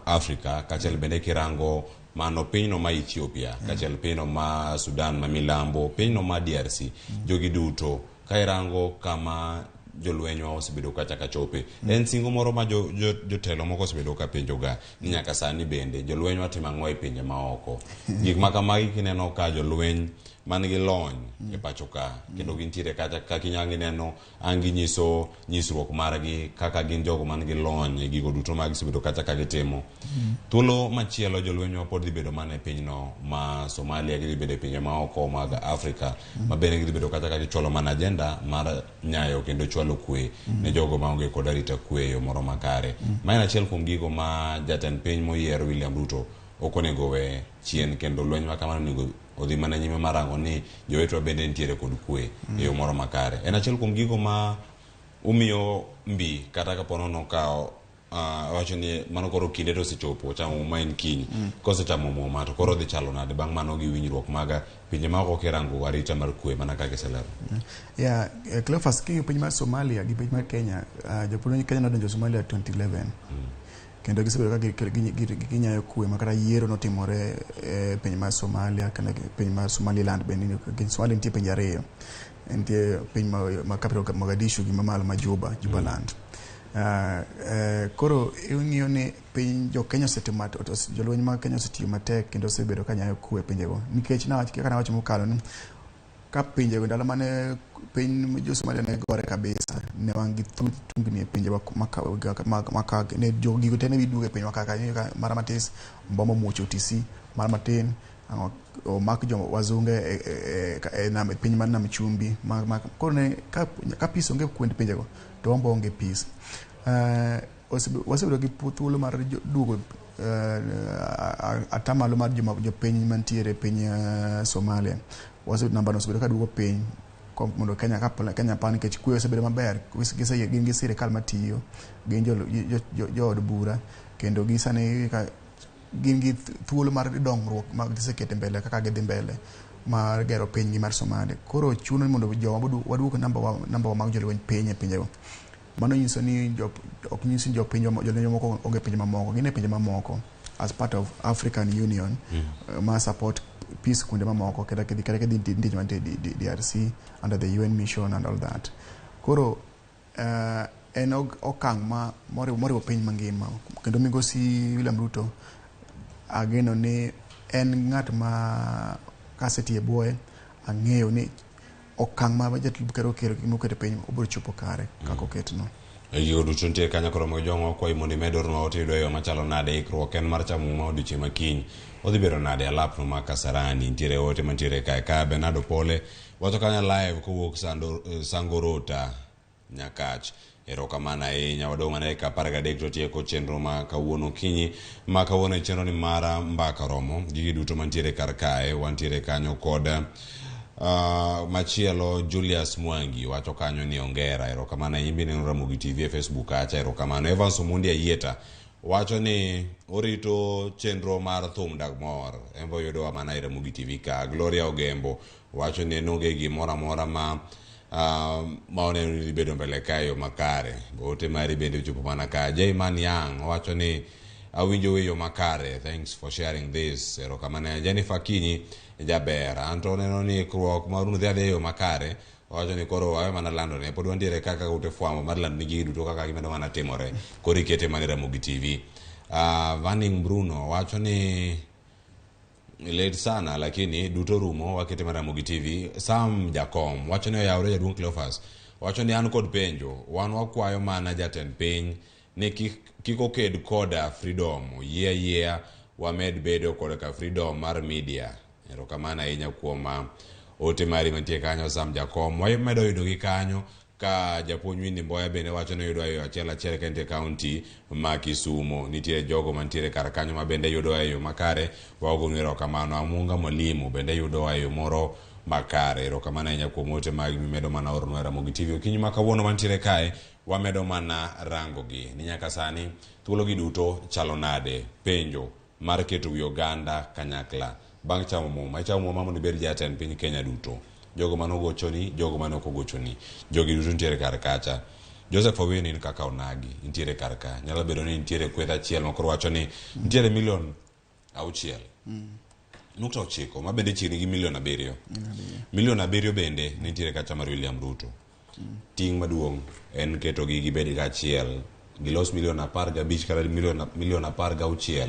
Speaker 1: Africa kachel bende kirango mano pinyno ma Ethiopia kachel pinyno ma Sudan ma milambo pinyno ma DRC jogi duto kairango kama jolweny wa osebedo kacha chope en singo moro ma jotelo moko osebedo ka penjoga ni nyaka sani bende jolweny wa timo ang'o e pinje maoko gik ma kamagi kineno ka jolweny man gi lony e pacho ka kendo gintiere kacha ka kinyangi neno angi nyiso nyisruok margi kaka gin jogo man gi lony e gigo duto mag sebedo kacha ka gitimo thuolo machielo jolweny wa pod dhi bedo mana e pinyno ma Somalia gi bedo e pinje maoko mag Afrika ma bende gi bedo kacha ka gichwalo mana agenda mar nyayo kendo chwalo kwe ne jogo ma onge kod arita kwe yo moro makare ma en achiel kuom gigo ma jatend piny moyier William Ruto okonego we chien kendo lweny ma kamano nego odhi mana nyime marango ni jowetwa bende ntiere kod kwe e yo moro makare en achiel kuom gigo ma umiyo mbi kata kapono no kao wacho ni mano koro kinde to sechopo chamo ma en kiny kosechamo muma to koro dhi chalo nade bang' mano gi winjruok maga pinje maoko kirango arita mar kwe mana kaka giselero
Speaker 2: Cleophas ki piny mar Somalia gi piny mar Kenya jopiny Kenya nodonjo Somalia 2011 kendo gisebedo ka ginyayo kwe makata yiero notimore e piny mar Somalia kana piny mar Somaliland bende Somalia nitie pinje ariyo nitie piny ma capital Mogadishu gi mamalo ma Jubaland koro ing'iyo ni piny jo Kenya setimo jolweny ma Kenya osetiyo matek kendo osebedo ka nyayo kwe pinjego nikech kaka nawacho mokalo ni ka pinjego ndalo mane piny jo Somalia ne gore kabisa ne wangi tungni e pinje maka ne jogi go tene biduge piny makaka mara matis mbombo mucho TC mara matin o mak jo wazunge na piny man na mchumbi koro ne ka piso nge kwend pinjego to ombo onge peace wasebedo gi thuolo mar dugo atamalo mar jo piny mantiere piny Somalia wasebedo namba no osebedo ka dugo piny mondo Kenya pan nikech kwe osebedo maber gin gi sirikal matiyo gin jo od bura kendo gisane gin gi thuolo mar dongruok mag gisekete mbele kaka gidhi mbele mar gero piny gi mar Somalia koro chuno mondo waduok namba mag jolweny piny e pinjego mano nyiso ni ok nyisi jo piny jolweny moko onge pinje mamoko gin e pinje mamoko as part of African Union ma support peace kunde mamoko keda ndije mante DRC under the UN mission and all that koro en okang ma moriwo piny mangima kendo migosi William Ruto ageno ni en ng'at ma kasetie boye ang'eyo ni okang ma jatelo kero gimoketo piny obiro chopo kare kako ketno
Speaker 1: yo duto ntie kanya koro mo jongo kwa imondi medorno otido yo machalo nade ikruok en mar chamo ma odiche makiny odhi bedo nade alap no ma Kasarani ntiere ote mantiere ka Bernardo Pole wato kanya live kowuok Sangorota Nyakach erokamano ahinya wadong' mana ka 13 to tieko chenro ma kawuono kinyi ma kawuono e chenro ni mara mbaka romo gigi duto mantiere kar kae wantiere kanyo kod machielo Julius Mwangi wacho kanyo ni ongera erokamano imbi ne Ramogi TV e Facebook acha erokamano Evans Omundi Ayieta wacho ni orito chenro mar thum Dagmor embo yudo mana e Ramogi TV ka Gloria Ogembo wacho ni noge gimora mora ma maone ni bedo mbele kayo makare bote mari bende chupo mana ka Jayman Young wacho ni awinjo weyo makare thanks for sharing this erokamano Jennifer Kinyi jaber Antonio ni kruok marunu dhia yo makare wacho ni koro awe mana lando ne pod wantiere kaka ute fwamo mar lando nigi duto kaka gimedo mana timore koro ikete mana Ramogi TV Vanning Bruno wacho ni late sana lakini duto rumo wakete Maramogi TV. Sam Jakom wacho ni oyawre jaduong' Cleophas wacho ni an kod penjo, wan wakwayo mana jatend piny ni kiko ked koda freedom yie wamed bedo kod ka freedom mar media. Erokamano ahinya kuom ote mari mantie kanyo Sam Jakom. Wamedo yudo gi kanyo ka japuonj Winnie Mboya bende wacho ni yudo ayo achiel kente county ma Kisumu. Nitie jogo mantiere kar kanyo ma bende yudo ayo makare. Waogonu erokamano. Amunga Mwalimu bende yudo ayo moro makare. Erokamano ahinya kuom ote magi mimedo mana orno Ramogi TV. Okinyi ma kawuono mantiere kae wamedo mana rangogi. Ni nyaka sani thuolo gi duto chalo nade? Penjo mar keto wi oganda kanyakla bang' chamo muma. Chamo muma mondo ibed jatend piny Kenya duto. Jogo manogochoni, jogo manokogochoni, jogi duto nitiere kar kacha. Joseph Owini ni kaka onagi nitiere kar ka. Nyalo bedo ni nitiere kweth achiel makoro wacho ni nitiere milion 6.9 ma bende chiri gi milion 7. Milion 7 bende nitiere kacha mar William Ruto. Ting' maduong' en keto gi gibedi kachiel. Gilos milion 15 kata milion 16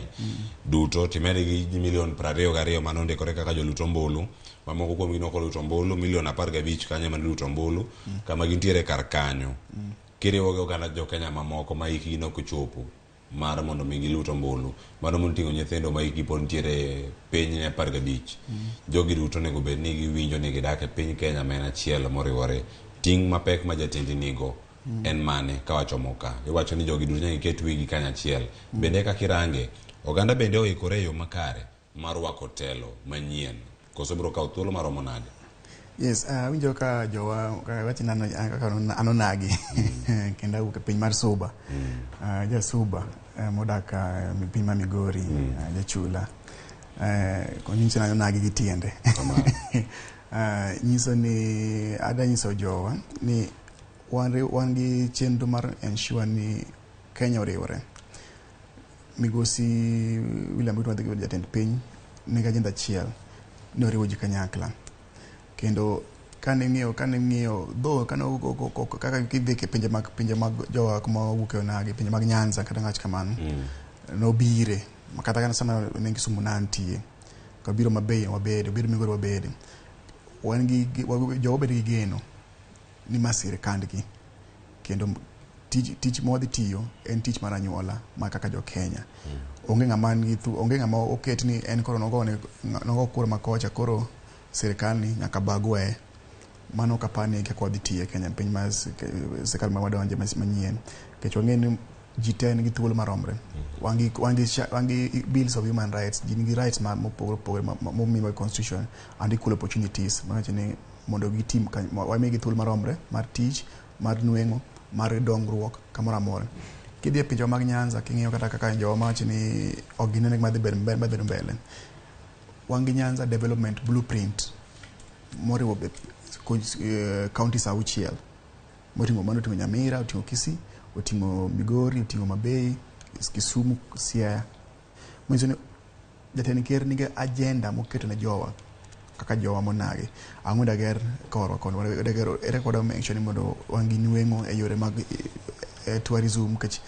Speaker 1: duto timedi gi milion 22 manondikore kaka joluto ombulu. Mamoko kuom gi noko luto ombulu milion 15 kanyo man luto ombulu kama gintiere kar kanyo. Kiriwo gi oganda jo Kenya mamoko ma hikgi nokochopo mar mondo mi giluto ombulu. Mano moting'o nyithindo ma hikgi pod nitiere piny 15. Jogi duto nego bed ni giwinjo ni gidak e piny Kenya ma en achiel moriwore. Ting' mapek ma jatend nigo en mane kawachomo ka. Iwacho ni jogi duto nyaka ket wigi kanyo achiel. Bende ka kirange oganda bende oikore yo makare mar wako telo manyien. Koso biro kawo thuolo maromo nade?
Speaker 2: Yes, winjo ka jowa wachi anonagi kenda wuok e piny mar Suba. Ja Suba modak piny mar Migori, jachula. Konyiso anonagi gi tiende. Nyiso ni nyiso jowa ni wan gi chenro mar ensure ni Kenya oriwore. Migosi William Ruto madhi jatend piny ni ajenda achiel ni oriwo ji kanyakla. Kendo kane ng'iyo dho kaka kidhi ke pinje mag jowa kuma wuok e onagi pinje mag Nyanza kata ng'ach kamano nobire makata kana sama ne Kisumu nantie ka biro mabeyo wabedo biro Migori wabedo wan gi jowa bedo gi geno ni masire kandgi kendo tich modhi tiyo en tich mar anyuola ma kaka jo Kenya. Onge ng'ama oket ni en koro nogo kura makocha koro sirikal ni nyaka bagwe. Mano kapani ke kodhi tiye Kenya piny ma sirikal ma wadonje manyien. Kech wang'eni ji te nigi thuolo maromre. Wangi bills of human rights, ji nigi rights mopogore momiwa constitution and equal opportunities. Mawacho ni mondo gitim wamigi thuolo maromre mar tich, mar nweng'o, mar dongruok kamoro amora. Kidhi e pinje mag Nyanza king'iyo kata kaka jowa mawacho ni ok ginene madhi bedo mbele. Wangi Nyanza development blueprint moriwo counties 6 moting'o Nyamira, oting'o Kisii, oting'o Migori, oting'o Mabei, Kisumu, Siaya. Mwiso ni jatend ker nigi agenda moketo ne jowa kaka jowa monagi. Ang'o dager korwa kono ere koda make sure ni mondo wangi nweng'o e yore mag tourism kech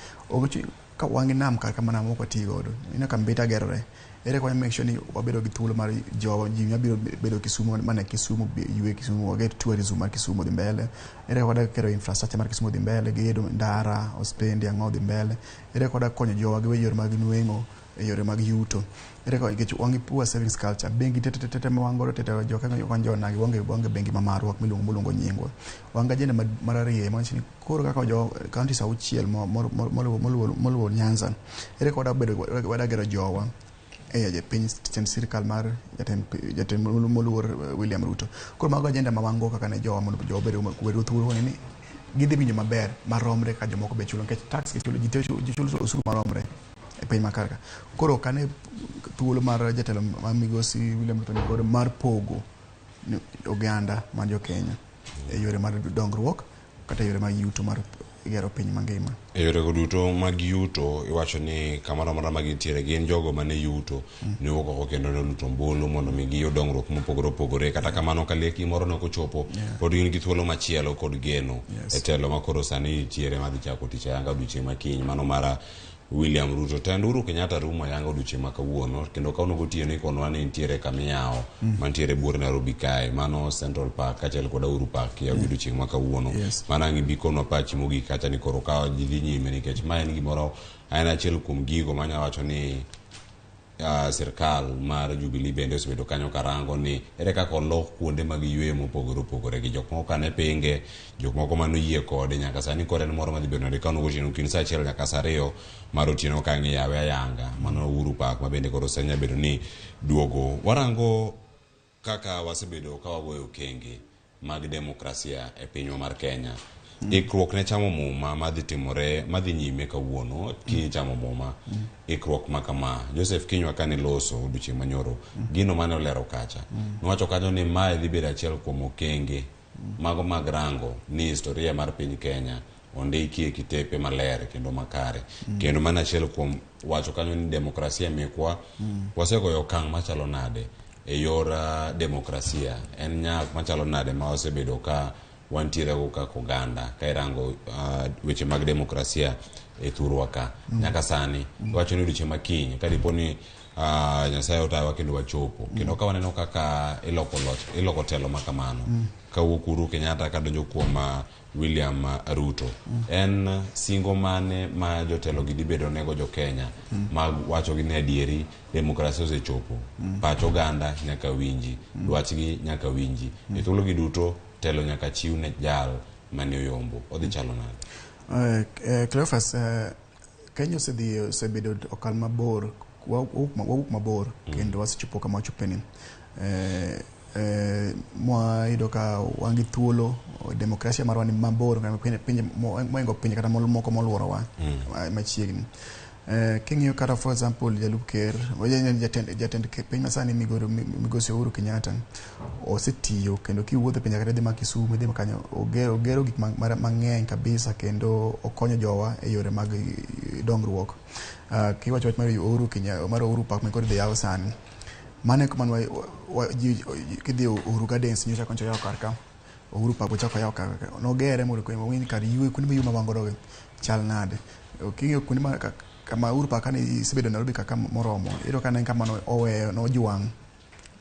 Speaker 2: ka wangi nam kaka mana moko tigodo ina kambita gerore ere kwa make sure ni wabedo gi thuolo mar jowa ji nyabiro bedo Kisumu mana Kisumu yue Kisumu waget tourism mar Kisumu dhi mbele ere koda kero infrastructure mar Kisumu dhi mbele gedo ndara hospendi ang'o dhi mbele ere koda konyo jowa gi yore mag nweng'o e yore mag yuto ere kwa kech wangi poor savings culture bengi tete mawangoro tete joka wanjo nagi wange bengi mamarwak milongo nyingwa wanga jenda marariye manchi ni koro kaka jo county 6 moluwo Nyanza ere koda bedo wada gero jowa je piny sirikal mar jatend moluor William Ruto. Koro mago agenda mawango kaka ne jowa mondo jowa bedo thuolo ni gidhi winjo maber maromre ka jomoko be chulo nikech tax ke chulo ji chulo osuru maromre e piny makarka. Koro kane thuolo mar jatelo ma migosi William Ruto ni mar pogo oganda mar jo Kenya e yore mar dongruok kata yore mag yuto mar gero piny mangima.
Speaker 1: E yore duto mag yuto iwacho ni kamoro amora ma gintiere gin jogo mane yuto ne wuok kendo ne luto ombulu mondo mi giyud dongruok mopogore kata kamano ka leki moro nokochopo pod gin gi thuolo machielo kod geno e telo ma koro sani nitiere madhi chako tich ayanga odiochieng' makiny mano mara William Ruto. Tend Uhuru Kenyatta rumo yango odiochieng' ma kawuono kendo kauno gotieno ikonwa ni nitiere kamiyawo mantiere buore Nairobi kae, mano Central Park kaachiel kod Uhuru Park yawo odiochieng' ma kawuono. Mano ang' ibikonwa pachi mogik kacha ni koro ka ji dhi nyime nikech ma en gimoro en achiel kuom gigo manya wacho ni sirkal mar Jubilee bende osebedo kanyo karango ni ere kaka olok kuonde mag yweyo mopogore opogore gi jok moko kane pinge, jok moko manoyie kode nyaka sani koro en moro madhi bedo nade kano gotieno kin saa achiel nyaka saa ariyo mar otieno ka ng'iyawe ayanga mano Uhuru Park ma bende koro senya bedo ni duogo. Warango kaka wasebedo ka wagoyo okenge mag demokrasia e pinywa mar Kenya. Ikruok ne chamo muma madhi nyime kawuono kichamo muma. Ikruok makama Joseph Kinyua kane loso odiochieng' manyoro gino mane olero kacha nowacho kanyo ni mae dhi bedo achiel kuom okenge mago mag rango ni historia mar piny Kenya ondiki e kitepe maler kendo makare kendo mana achiel kuom wacho kanyo ni demokrasia mekwa wasegoyo okang' machalo nade e yor demokrasia en nyak machalo nade ma osebedo ka wantiere go kaka oganda ka irango weche mag demokrasia e thurwa ka nyaka sani wacho ni odiochieng' makiny ka dipo ni Nyasaye otayowa kendo wachopo kendo ka waneno kaka iloko telo makamano kawuok Uhuru Kenyatta kadonjo kuom William Ruto en singo mane ma jotelo gi dibedo nego jo Kenya mag wacho gi ne adieri demokrasia osechopo pacho oganda nyaka winji dwachgi nyaka winji e thuolo gi duto telo nyaka chiw ne jal mane oyombo odhi chalo nade.
Speaker 2: Cleophas, Kenya osebedo okal mabor wawuok mabor kendo wasechopo kama wachopeni. Mwayudo ka wangi thuolo demokrasia marwa ni mabor pinje moingo pinje kata moko moluorowa machiegni. King'iyo kata for example Jalup Ker jatend piny masani migosi Uhuru Kenyatta osetiyo kendo kiwuotho pinje kata dhi ma Kisumu dhi kanyo ogero gik mang'eny kabisa kendo okonyo jowa e yore mag dongruok. Kiwacho wach mar Uhuru Kenyatta mar Uhuru Park ma kod dhi yawo sani mane kuma kidhi Uhuru Gardens nyocha koncho yawo karka Uhuru Park ochako yawo karka nogere mondo ko win kar ywe kundi mayuma bangodo chal nade. King'iyo kundi kama Uhuru Park kane isebedo Nairobi kaka moromo iro kana kama oweyo nojuang'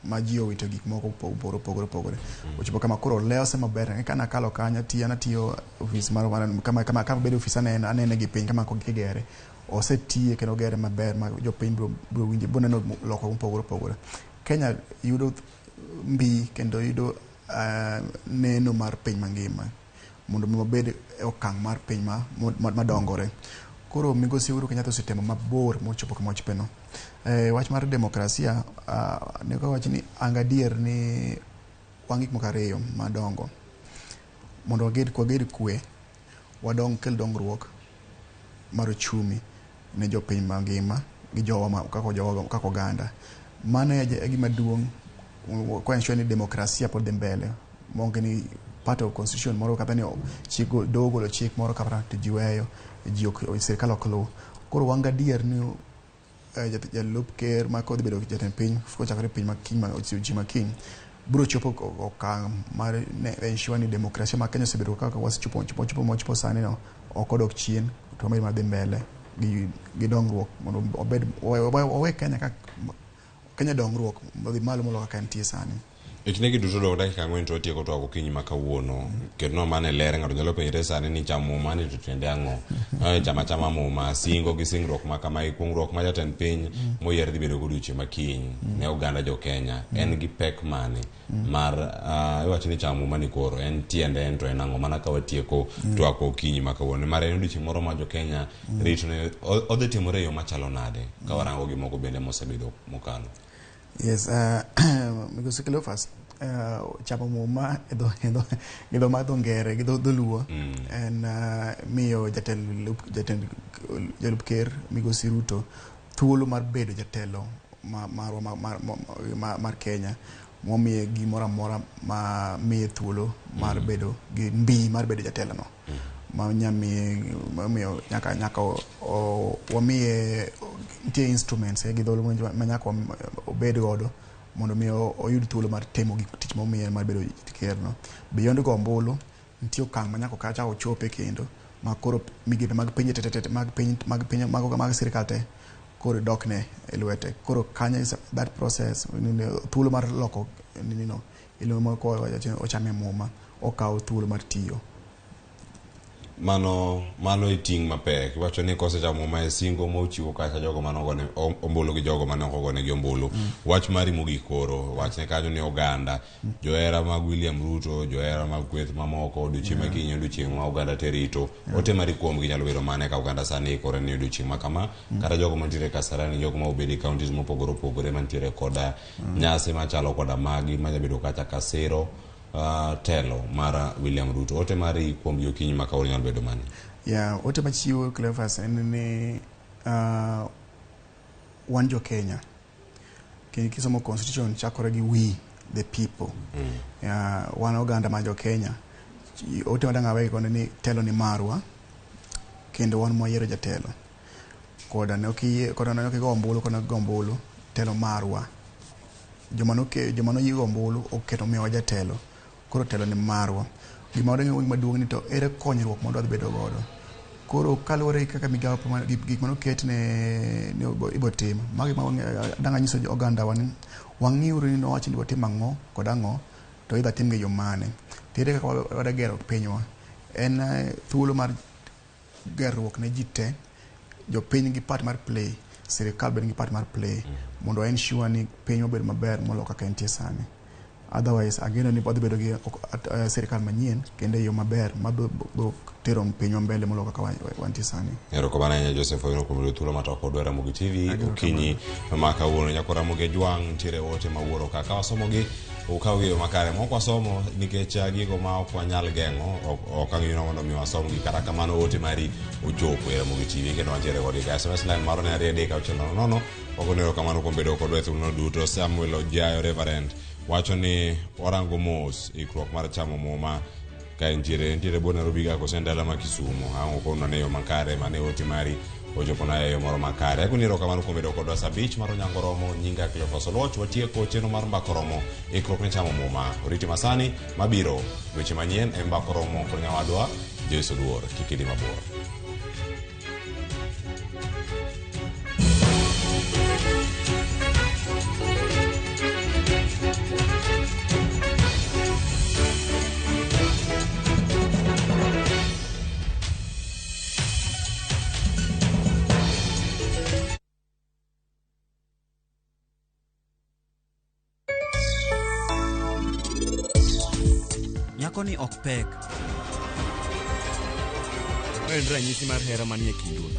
Speaker 2: ma ji owito gik moko opogore ochopo kama koro leo sema ber kana kalo kanya tiyo office mar kama bedo office anene gi piny kama kigere osetie kendo gere maber ma jopiny bro winje boneno loko opogore. Kenya yudo mbi kendo yudo neno mar piny mangima mondo mabed e okang' mar piny madongore. Koro migosi Uhuru Kenyatta osetemo mabor mochopo kama wachopeno. Wach mar demokrasia ne ko wach ni angadier ni wangik mokariyo madongo mondo waged kwe wadong kel dongruok mar uchumi ne jopiny mangima gi jowa kaka oganda. Mano e gima duong' kwa ensure ni demokrasia pod dhi mbele monge ni part of constitution moro kata ni chiko dogo lo chik moro kata tijiweyo ji sirkal ok luw. Koro wangadier ni Jalup Ker ma kodhi bedo jatend piny kochakore piny makiny biro chopo okang' mar ensure ni demokrasia ma Kenya osebedo kaka wasechopo sani no ok odok chien to omed madhi mbele gi dongruok mondo obed owe Kenya dongruok modhi malo moloyo kaka nitie sani.
Speaker 1: Ikine giduto do dakika 4 to tieko to okinyi ma kawuono kendo mane lere ng'ato nyalo penjore sani ni chamo mane to tiende ang'o chama muma singo gi singruok ma kama ikungruok ma jatend piny moyier dhi bedo godiochieng' makiny ne oganda jo Kenya en gi pek mane mar iwacho ni chamo mane koro en tiende en to en ang'o mana ka watieko to ako okinyi ma kawuono mar en odiochieng' moro ma jo Kenya rito ne odhi timore yo machalo nade ka warango gi moko bende mosebedo mokalo.
Speaker 2: Yes, migosi Cleophas chamo muma gido madho ngere gido luo en miyo jatend Jalup Ker migosi Ruto thuolo mar bedo jatelo mar Kenya momiye gimoro amora ma miye thuolo mar bedo gi mbi mar bedo jatelo no mamiyo nyaka wamiye nitie instruments gi dholo ma nyaka obed godo mondo miyo oyud thuolo mar temo gik tich momiye mar bedo ker no. Beyond go ombulu nitie okang' ma nyaka kacha ochope kendo ma koro migepe mag pinje tete mag piny mag sirikal te koro dokne e lwete. Koro kanya is that process thuolo mar loko nino ilo mo ko ochame muma okaw thuolo mar tiyo.
Speaker 1: Mano iting mapek. Wacho ni kose chamo muma e singo mo chiwo kacha jogo manogone ombulu gi jogo manogone gi ombulu. Wach mari mogik koro wach ne kanyo ni oganda joera mag William Ruto, joera mag kweth mamoko odiochieng' makinyo odiochieng' ma oganda terito. Ote mari kuom gi nyalo bedo mane ka oganda sani kore ni odiochieng' ma kama kata jogo mantiere Kasarani, jogo ma obedi counties mopogore opogore mantiere koda nyasi machalo koda magi manyabedo kacha Kasero telo mara William Ruto. Ote mari kuom yokinyi ma kawri nyalo bedo mane?
Speaker 2: Ote machiwo Cleophas en ni wan jo Kenya. Kisomo constitution chakore gi we the people. Wan oganda ma jo Kenya. Ote madanga we kono ni telo ni marwa. Kendo wan moyiero jatelo. Koda ne go ombulu kono go ombulu telo marwa. Jomano yigo ombulu oketo miwa jatelo. Koro telo ni marwa. Gima maduong' ni to ere konyruok mondo bedo godo. Koro kaluwore kaka migawo gik mano ket ne ibo tim. Magi ma danga nyiso oganda wang'iuru ni nowacho ni botim ang'o kod ang'o to idha tim gi yo mane. Tere kaka wada gero pinywa. En thuolo mar gerruok ne ji te. Jo piny gi part mar play. Sirikal bed gi part mar play. Mondo ensure ni piny obed maber molo kaka entie sani. Otherwise ageno ni podhi bedo gi sirikal manyien kendo yo maber mabiro tero pinywa mbele molo kaka wantie sani.
Speaker 1: Erokamano Joseph Oyuno kuom thuolo matoko odwera Ramogi TV okinyi ma kawuono nyakora Ramogi Jwang' tiere ote mawuoro kaka wasomo gi ukaw gi makare moko wasomo nikech gigo ma ok wanyal geng'o ok ang'ino mondo mi wasom gi kata kamano ote mari ochopo e Ramogi TV kendo wantiere kod SMS line maro ne 3:600 ogonero kamano kuom bedo kod thuolo duto. Samuel Ojayo Reverend wacho ni orango mos ikruok mar chamo muma ka entiere bo Nairobi ga kosendala ma Kisumu ang'o kono ne yo makare mane ote mari ochopo na yo moro makare. Akuniro kamano kuom bedo kodwa sabich mar Nyangoromo nyinga Cleophas Oloch watieko cheno mar Mbakoromo ikruok ne chamo muma. Oriti masani mabiro weche manyien e Mbakoromo kod nyawadwa Jesu Duor kikidi mabor.
Speaker 4: Nyakoni ok pek.
Speaker 5: En ranyisi mar hera manie kindwa.